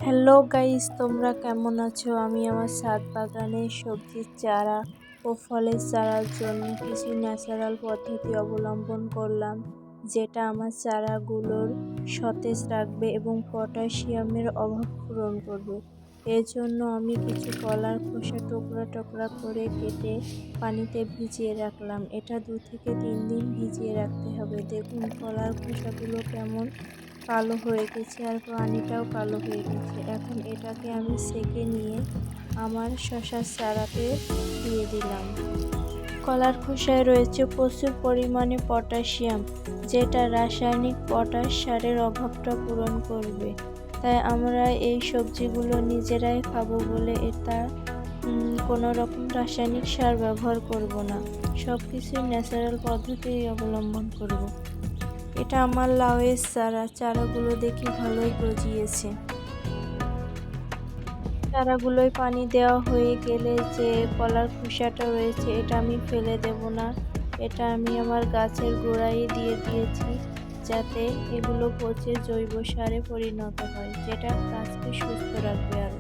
Hello guys, তোমরা কেমন আছো? আমি আমার ছাদ বাগানে সবজির চারা ও ফলের চারার জন্য কিছু ন্যাচারাল পদ্ধতি অবলম্বন করলাম, যেটা আমার চারাগুলোর সতেজ রাখবে এবং পটাশিয়ামের অভাব পূরণ করবে। এর জন্য আমি কিছু কলার খোসা টুকরা টুকরা করে কেটে পানিতে ভিজিয়ে রাখলাম। এটা 2 থেকে 3 দিন ভিজিয়ে রাখতে হবে। দেখুন কলার খোসাগুলো কেমন কালো হয়ে গেছে আর পানিটাও কালো হয়ে গেছে। এখন এটাকে আমি সেঁকে নিয়ে আমার শশার চারাতে দিয়ে দিলাম। কলার খোসায় রয়েছে প্রচুর পরিমাণে পটাশিয়াম, যেটা রাসায়নিক পটাশ সারের অভাবটা পূরণ করবে। তাই আমরা এই সবজিগুলো নিজেরাই খাবো বলে এটা কোনো রকম রাসায়নিক সার ব্যবহার করব না। সব কিছুই ন্যাচারাল পদ্ধতি অবলম্বন করব। এটা আমার লাউয়ের চারাগুলো দেখি ভালোই গজিয়েছে। চারাগুলোয় পানি দেওয়া হয়ে গেলে যে কলার খোসাটা রয়েছে এটা আমি ফেলে দেব না। এটা আমি আমার গাছের গোড়ায় দিয়ে দিয়েছি, যাতে এগুলো পচে জৈব সারে পরিণত হয়, যেটা গাছকে সুস্থ রাখবে আরো।